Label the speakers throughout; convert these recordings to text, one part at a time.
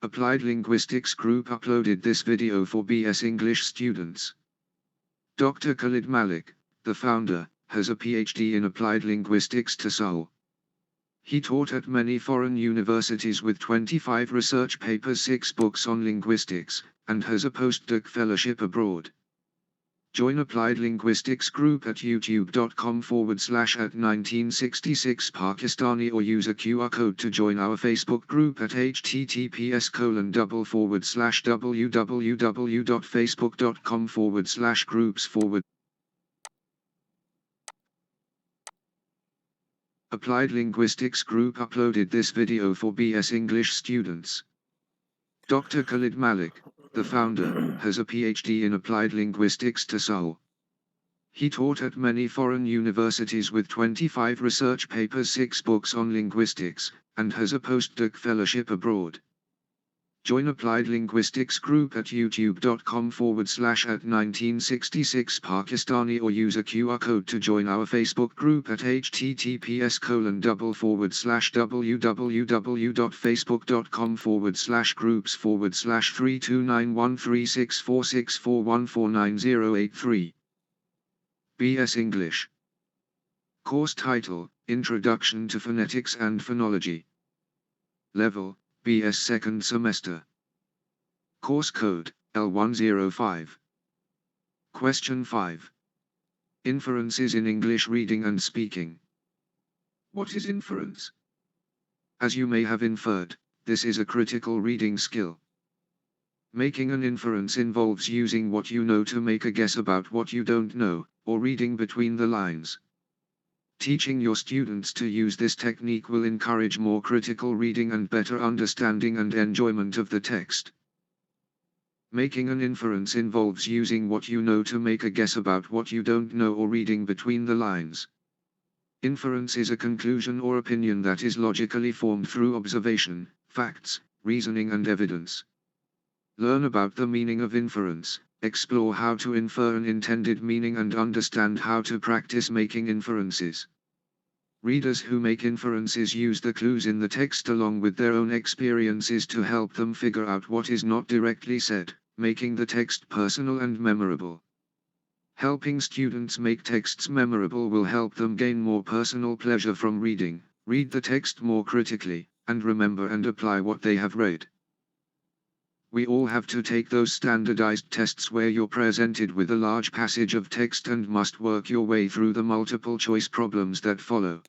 Speaker 1: Applied Linguistics Group uploaded this video for BS English students. Dr. Khalid Malik, the founder, has a PhD in Applied Linguistics to Seoul. He taught at many foreign universities with 25 research papers, 6 books on linguistics, and has a postdoc fellowship abroad. Join Applied Linguistics Group at youtube.com/@1966 Pakistani or use a QR code to join our Facebook group at https://www.facebook.com/groups/ Applied Linguistics Group uploaded this video for BS English students. Dr. Khalid Malik, the founder, has a PhD in Applied Linguistics to Seoul. He taught at many foreign universities with 25 research papers, 6 books on linguistics, and has a postdoc fellowship abroad. Join Applied Linguistics Group at youtube.com/@1966 Pakistani or use a QR code to join our Facebook group at https://www.facebook.com/groups/32913646464149083. BS English. Course title: Introduction to Phonetics and Phonology. Level: BS second semester. Course code: L105. Question 5. Inferences in English reading and speaking. What is inference? As you may have inferred, this is a critical reading skill. Making an inference involves using what you know to make a guess about what you don't know, or reading between the lines. Teaching your students to use this technique will encourage more critical reading and better understanding and enjoyment of the text. Making an inference involves using what you know to make a guess about what you don't know or reading between the lines. Inference is a conclusion or opinion that is logically formed through observation, facts, reasoning and evidence. Learn about the meaning of inference, explore how to infer an intended meaning and understand how to practice making inferences. Readers who make inferences use the clues in the text along with their own experiences to help them figure out what is not directly said, making the text personal and memorable. Helping students make texts memorable will help them gain more personal pleasure from reading, read the text more critically, and remember and apply what they have read. We all have to take those standardized tests where you're presented with a large passage of text and must work your way through the multiple choice problems that follow.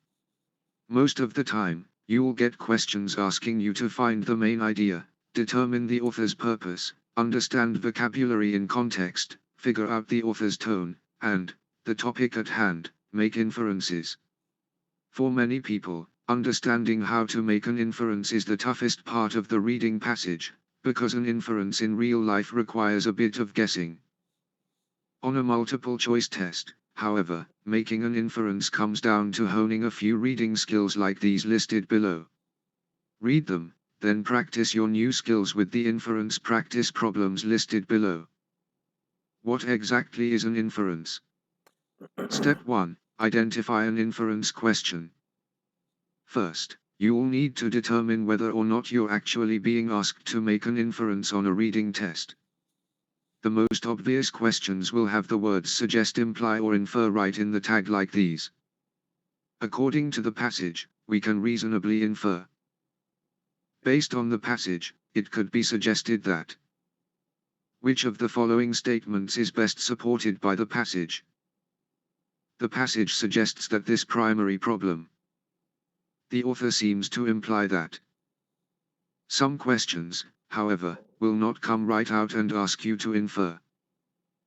Speaker 1: Most of the time, you will get questions asking you to find the main idea, determine the author's purpose, understand vocabulary in context, figure out the author's tone, and, the topic at hand, make inferences. For many people, understanding how to make an inference is the toughest part of the reading passage, because an inference in real life requires a bit of guessing. On a multiple choice test, however, making an inference comes down to honing a few reading skills like these listed below. Read them, then practice your new skills with the inference practice problems listed below. What exactly is an inference? Step 1. Identify an inference question. First, you will need to determine whether or not you're actually being asked to make an inference on a reading test. The most obvious questions will have the words suggest, imply or infer right in the tag like these. According to the passage, we can reasonably infer. Based on the passage, it could be suggested that which of the following statements is best supported by the passage? The passage suggests that this primary problem. The author seems to imply that. Some questions, however, will not come right out and ask you to infer.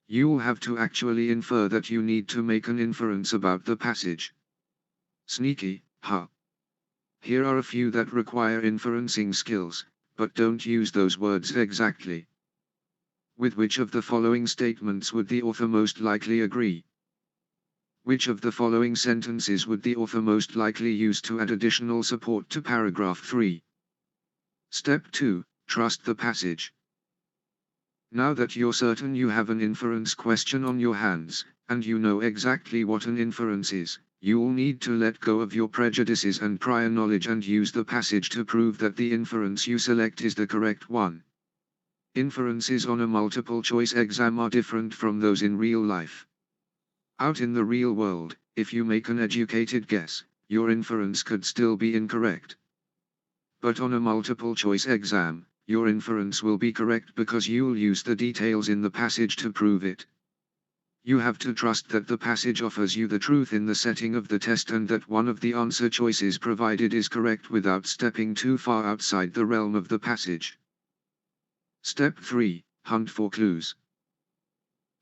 Speaker 1: You will have to actually infer that you need to make an inference about the passage. Sneaky, huh? Here are a few that require inferencing skills, but don't use those words exactly. With which of the following statements would the author most likely agree? Which of the following sentences would the author most likely use to add additional support to paragraph 3? Step 2. Trust the passage. Now that you're certain you have an inference question on your hands, and you know exactly what an inference is, You'll need to let go of your prejudices and prior knowledge and use the passage to prove that the inference you select is the correct one. Inferences on a multiple-choice exam are different from those in real life. Out in the real world, if you make an educated guess, your inference could still be incorrect. But on a multiple-choice exam, your inference will be correct because you'll use the details in the passage to prove it. You have to trust that the passage offers you the truth in the setting of the test and that one of the answer choices provided is correct without stepping too far outside the realm of the passage. Step 3. Hunt for clues.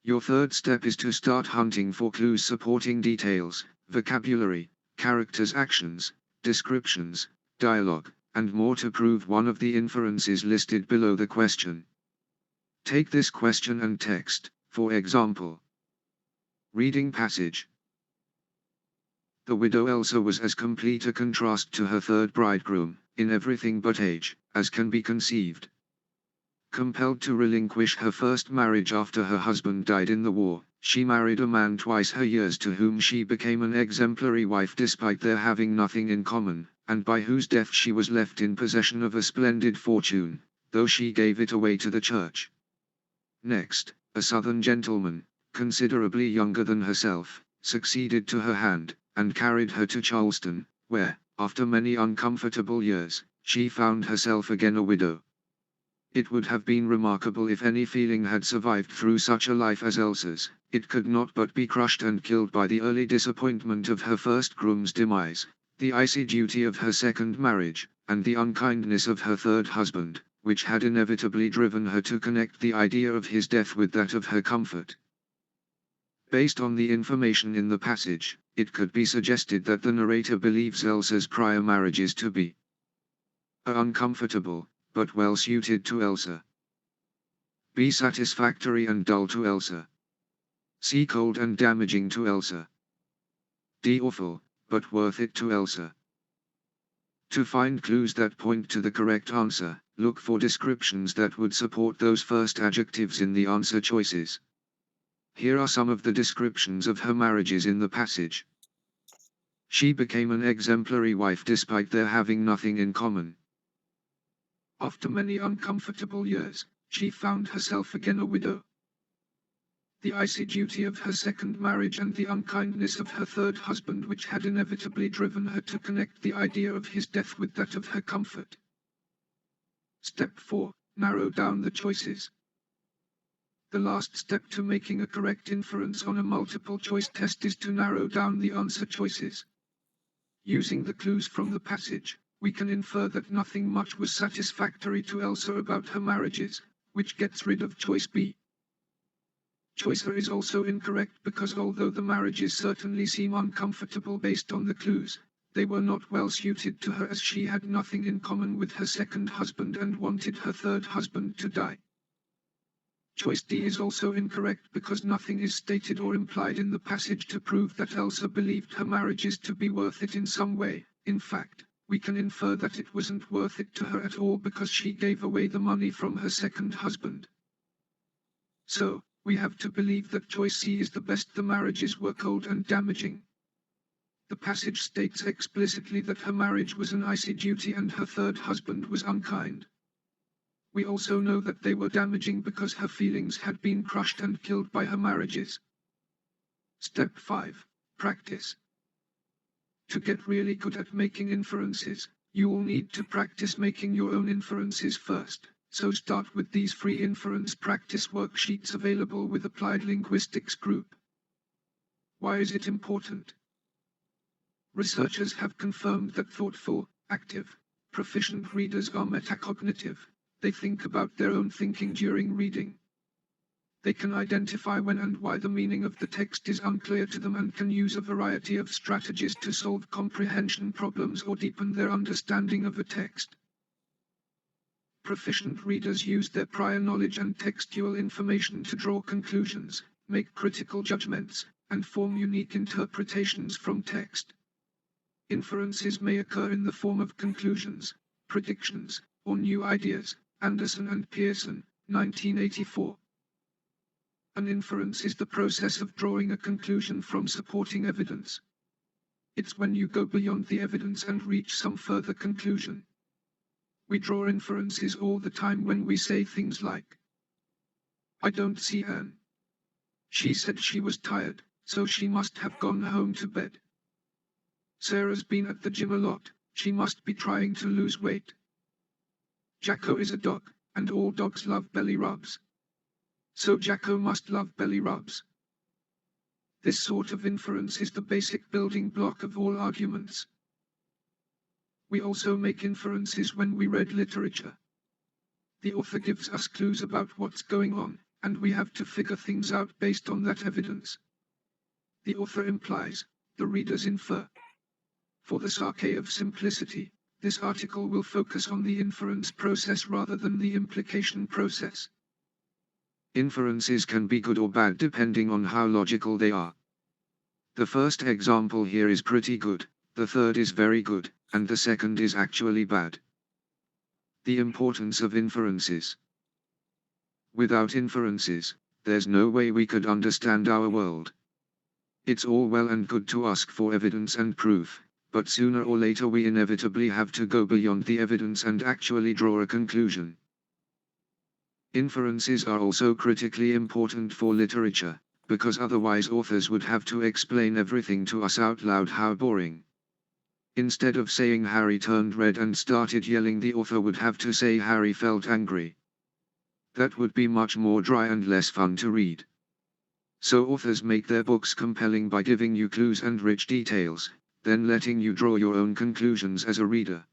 Speaker 1: Your third step is to start hunting for clues supporting details, vocabulary, characters' actions, descriptions, dialogue, and more to prove one of the inferences listed below the question. Take this question and text, for example. Reading passage. The widow Elsa was as complete a contrast to her third bridegroom, in everything but age, as can be conceived. Compelled to relinquish her first marriage after her husband died in the war, she married a man twice her years to whom she became an exemplary wife despite their having nothing in common, and by whose death she was left in possession of a splendid fortune, though she gave it away to the church. Next, a southern gentleman, considerably younger than herself, succeeded to her hand, and carried her to Charleston, where, after many uncomfortable years, she found herself again a widow. It would have been remarkable if any feeling had survived through such a life as Elsa's. It could not but be crushed and killed by the early disappointment of her first groom's demise, the icy duty of her second marriage, and the unkindness of her third husband, which had inevitably driven her to connect the idea of his death with that of her comfort. Based on the information in the passage, it could be suggested that the narrator believes Elsa's prior marriages to be uncomfortable, but well suited to Elsa. B. Satisfactory and dull to Elsa. C. Cold and damaging to Elsa. D. Awful, but worth it to Elsa. To find clues that point to the correct answer, look for descriptions that would support those first adjectives in the answer choices. Here are some of the descriptions of her marriages in the passage. She became an exemplary wife despite their having nothing in common. After many uncomfortable years, she found herself again a widow. The icy duty of her second marriage and the unkindness of her third husband which had inevitably driven her to connect the idea of his death with that of her comfort. Step 4. Narrow down the choices. The last step to making a correct inference on a multiple-choice test is to narrow down the answer choices. Using the clues from the passage, we can infer that nothing much was satisfactory to Elsa about her marriages, which gets rid of choice B. Choice A is also incorrect because although the marriages certainly seem uncomfortable based on the clues, they were not well suited to her as she had nothing in common with her second husband and wanted her third husband to die. Choice D is also incorrect because nothing is stated or implied in the passage to prove that Elsa believed her marriages to be worth it in some way. In fact, we can infer that it wasn't worth it to her at all because she gave away the money from her second husband. So, we have to believe that choice C is the best. The marriages were cold and damaging. The passage states explicitly that her marriage was an icy duty and her third husband was unkind. We also know that they were damaging because her feelings had been crushed and killed by her marriages. Step 5. Practice. To get really good at making inferences, you will need to practice making your own inferences first, so start with these free inference practice worksheets available with Applied Linguistics Group. Why is it important? Researchers have confirmed that thoughtful, active, proficient readers are metacognitive. They think about their own thinking during reading. They can identify when and why the meaning of the text is unclear to them and can use a variety of strategies to solve comprehension problems or deepen their understanding of a text. Proficient readers use their prior knowledge and textual information to draw conclusions, make critical judgments, and form unique interpretations from text. Inferences may occur in the form of conclusions, predictions, or new ideas. Anderson and Pearson, 1984. An inference is the process of drawing a conclusion from supporting evidence.
Speaker 2: It's when you go beyond the evidence and reach some further conclusion. We draw inferences all the time when we say things like, "I don't see Anne. She said she was tired, so she must have gone home to bed. Sarah's been at the gym a lot, she must be trying to lose weight. Jacko is a dog, and all dogs love belly rubs. So Jacko must love belly rubs." This sort of inference is the basic building block of all arguments. We also make inferences when we read literature. The author gives us clues about what's going on, and we have to figure things out based on that evidence. The author implies, the readers infer. For the sake of simplicity, this article will focus on the inference process rather than the implication process.
Speaker 1: Inferences can be good or bad depending on how logical they are. The first example here is pretty good, the third is very good, and the second is actually bad. The importance of inferences. Without inferences, there's no way we could understand our world. It's all well and good to ask for evidence and proof, but sooner or later we inevitably have to go beyond the evidence and actually draw a conclusion. Inferences are also critically important for literature, because otherwise authors would have to explain everything to us out loud. How boring. Instead of saying Harry turned red and started yelling, the author would have to say Harry felt angry. That would be much more dry and less fun to read. So authors make their books compelling by giving you clues and rich details, then letting you draw your own conclusions as a reader.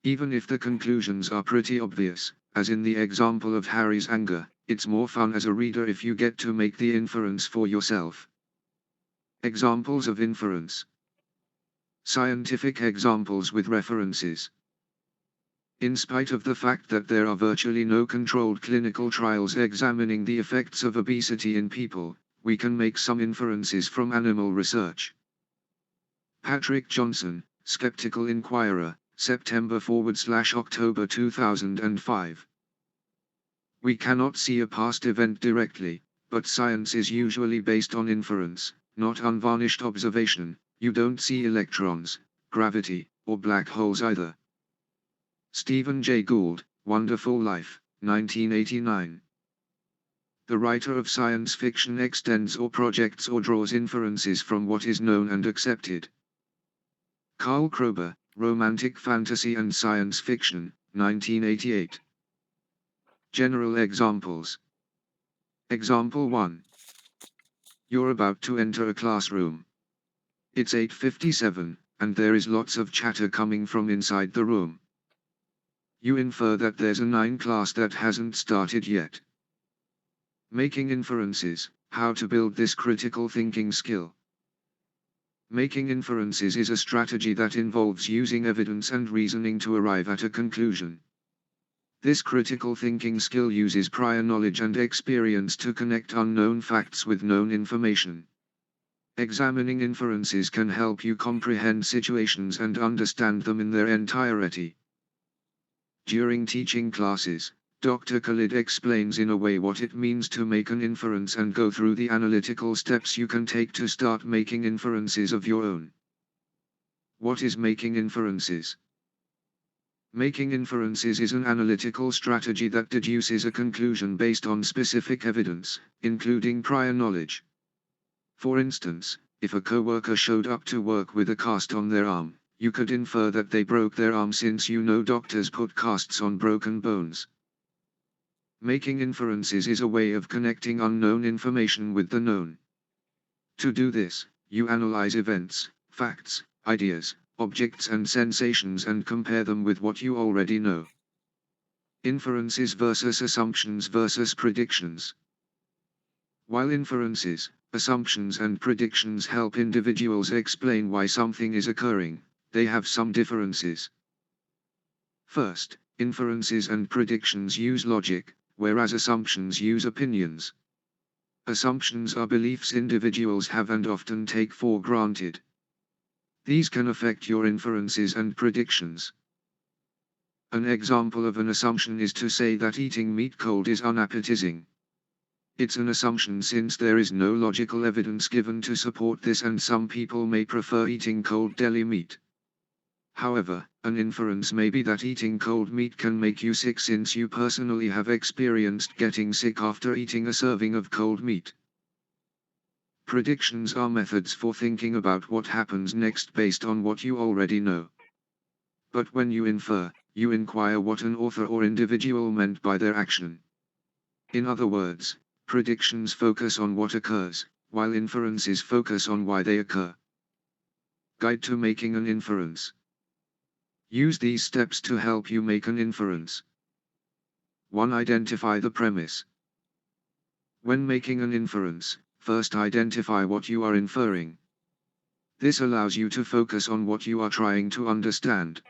Speaker 1: Even if the conclusions are pretty obvious, as in the example of Harry's anger, it's more fun as a reader if you get to make the inference for yourself. Examples of inference. Scientific examples with references. In spite of the fact that there are virtually no controlled clinical trials examining the effects of obesity in people, we can make some inferences from animal research. Patrick Johnson, Skeptical Inquirer, September/October 2005. We cannot see a past event directly, but science is usually based on inference, not unvarnished observation. You don't see electrons, gravity, or black holes either. Stephen Jay Gould, Wonderful Life, 1989. The writer of science fiction extends or projects or draws inferences from what is known and accepted. Karl Kroeber, Romantic Fantasy and Science Fiction, 1988. General examples. Example 1. You're about to enter a classroom. It's 8:57, and there is lots of chatter coming from inside the room. You infer that there's a 9 class that hasn't started yet. Making inferences, how to build this critical thinking skill. Making inferences is a strategy that involves using evidence and reasoning to arrive at a conclusion. This critical thinking skill uses prior knowledge and experience to connect unknown facts with known information. Examining inferences can help you comprehend situations and understand them in their entirety. During teaching classes, Dr. Khalid explains in a way what it means to make an inference and go through the analytical steps you can take to start making inferences of your own. What is making inferences? Making inferences is an analytical strategy that deduces a conclusion based on specific evidence, including prior knowledge. For instance, if a coworker showed up to work with a cast on their arm, you could infer that they broke their arm since you know doctors put casts on broken bones. Making inferences is a way of connecting unknown information with the known. To do this, you analyze events, facts, ideas, objects and sensations and compare them with what you already know. Inferences versus assumptions versus predictions. While inferences, assumptions and predictions help individuals explain why something is occurring, they have some differences. First, inferences and predictions use logic, whereas assumptions use opinions. Assumptions are beliefs individuals have and often take for granted. These can affect your inferences and predictions. An example of an assumption is to say that eating meat cold is unappetizing. It's an assumption since there is no logical evidence given to support this, and some people may prefer eating cold deli meat. However, an inference may be that eating cold meat can make you sick since you personally have experienced getting sick after eating a serving of cold meat. Predictions are methods for thinking about what happens next based on what you already know. But when you infer, you inquire what an author or individual meant by their action. In other words, predictions focus on what occurs, while inferences focus on why they occur. Guide to making an inference. Use these steps to help you make an inference. 1. Identify the premise. When making an inference, first identify what you are inferring. This allows you to focus on what you are trying to understand.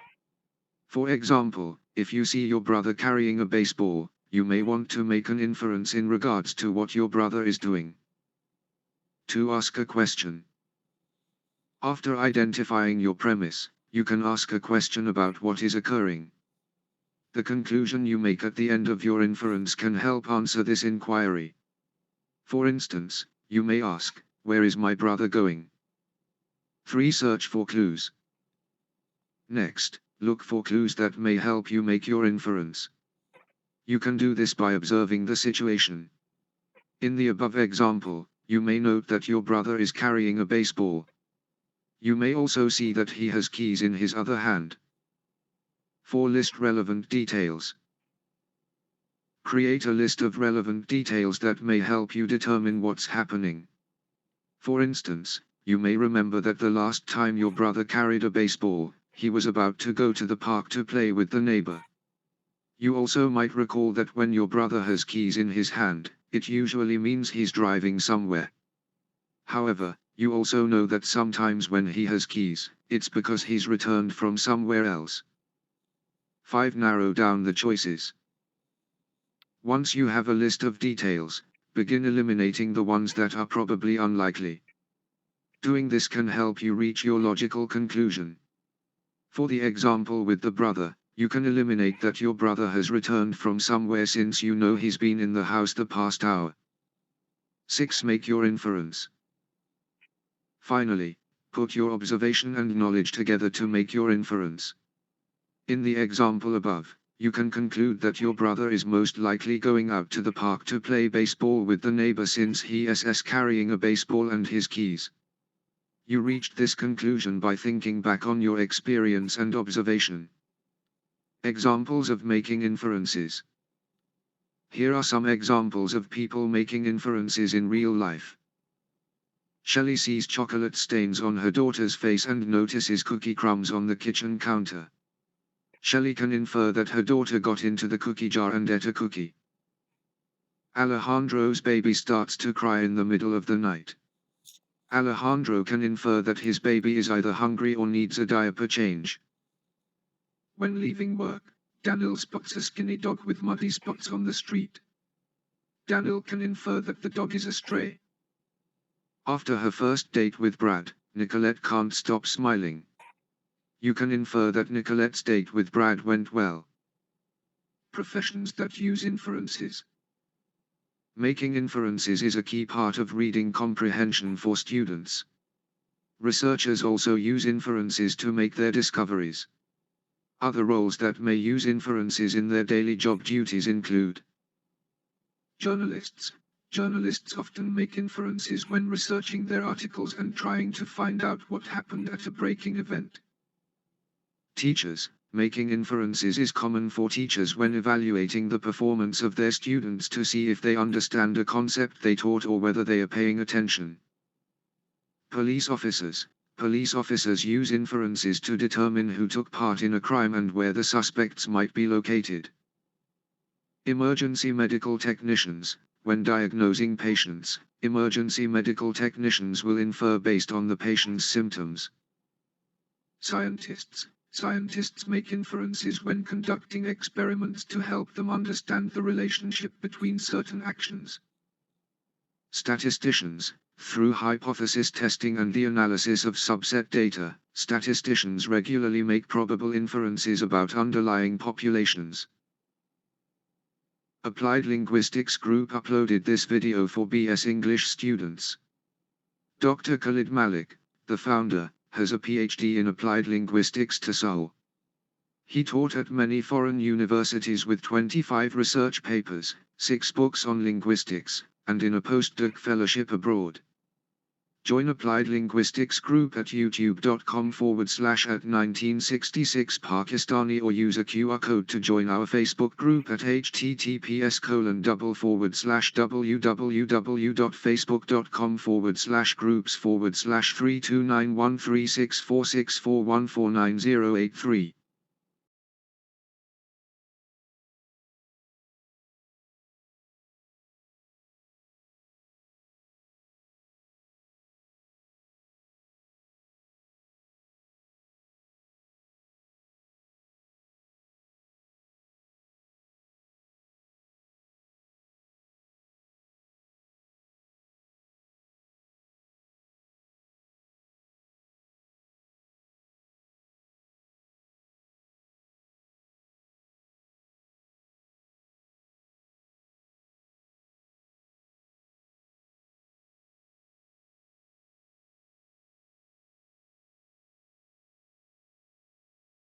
Speaker 1: For example, if you see your brother carrying a baseball, you may want to make an inference in regards to what your brother is doing. 2. Ask a question. After identifying your premise, you can ask a question about what is occurring. The conclusion you make at the end of your inference can help answer this inquiry. For instance, you may ask, "Where is my brother going?" 3. Search for clues. Next, look for clues that may help you make your inference. You can do this by observing the situation. In the above example, you may note that your brother is carrying a baseball. You may also see that he has keys in his other hand. 4. List relevant details. Create a list of relevant details that may help you determine what's happening. For instance, you may remember that the last time your brother carried a baseball, he was about to go to the park to play with the neighbor. You also might recall that when your brother has keys in his hand, it usually means he's driving somewhere. However, you also know that sometimes when he has keys, it's because he's returned from somewhere else. 5. Narrow down the choices. Once you have a list of details, begin eliminating the ones that are probably unlikely. Doing this can help you reach your logical conclusion. For the example with the brother, you can eliminate that your brother has returned from somewhere since you know he's been in the house the past hour. 6. Make your inference. Finally, put your observation and knowledge together to make your inference. In the example above, you can conclude that your brother is most likely going out to the park to play baseball with the neighbor since he is carrying a baseball and his keys. You reached this conclusion by thinking back on your experience and observation. Examples of making inferences. Here are some examples of people making inferences in real life. Shelley sees chocolate stains on her daughter's face and notices cookie crumbs on the kitchen counter. Shelley can infer that her daughter got into the cookie jar and ate a cookie. Alejandro's baby starts to cry in the middle of the night. Alejandro can infer that his baby is either hungry or needs a diaper change.
Speaker 2: When leaving work, Daniel spots a skinny dog with muddy spots on the street. Daniel can infer that the dog is a stray.
Speaker 1: After her first date with Brad, Nicolette can't stop smiling. You can infer that Nicolette's date with Brad went well.
Speaker 2: Professions that use inferences.
Speaker 1: Making inferences is a key part of reading comprehension for students. Researchers also use inferences to make their discoveries. Other roles that may use inferences in their daily job duties include
Speaker 2: journalists. Journalists often make inferences when researching their articles and trying to find out what happened at a breaking event.
Speaker 1: Teachers. Making inferences is common for teachers when evaluating the performance of their students to see if they understand a concept they taught or whether they are paying attention. Police officers. Police officers use inferences to determine who took part in a crime and where the suspects might be located. Emergency medical technicians. When diagnosing patients, emergency medical technicians will infer based on the patient's symptoms.
Speaker 2: Scientists. Scientists make inferences when conducting experiments to help them understand the relationship between certain actions.
Speaker 1: Statisticians. Through hypothesis testing and the analysis of subset data, statisticians regularly make probable inferences about underlying populations. Applied Linguistics Group uploaded this video for BS English students. Dr. Khalid Malik, the founder, has a PhD in Applied Linguistics to Seoul. He taught at many foreign universities with 25 research papers, 6 books on linguistics, and in a postdoc fellowship abroad. Join Applied Linguistics Group at youtube.com/@1966 Pakistani or use a QR code to join our Facebook group at https://www.facebook.com/groups/329136464149083.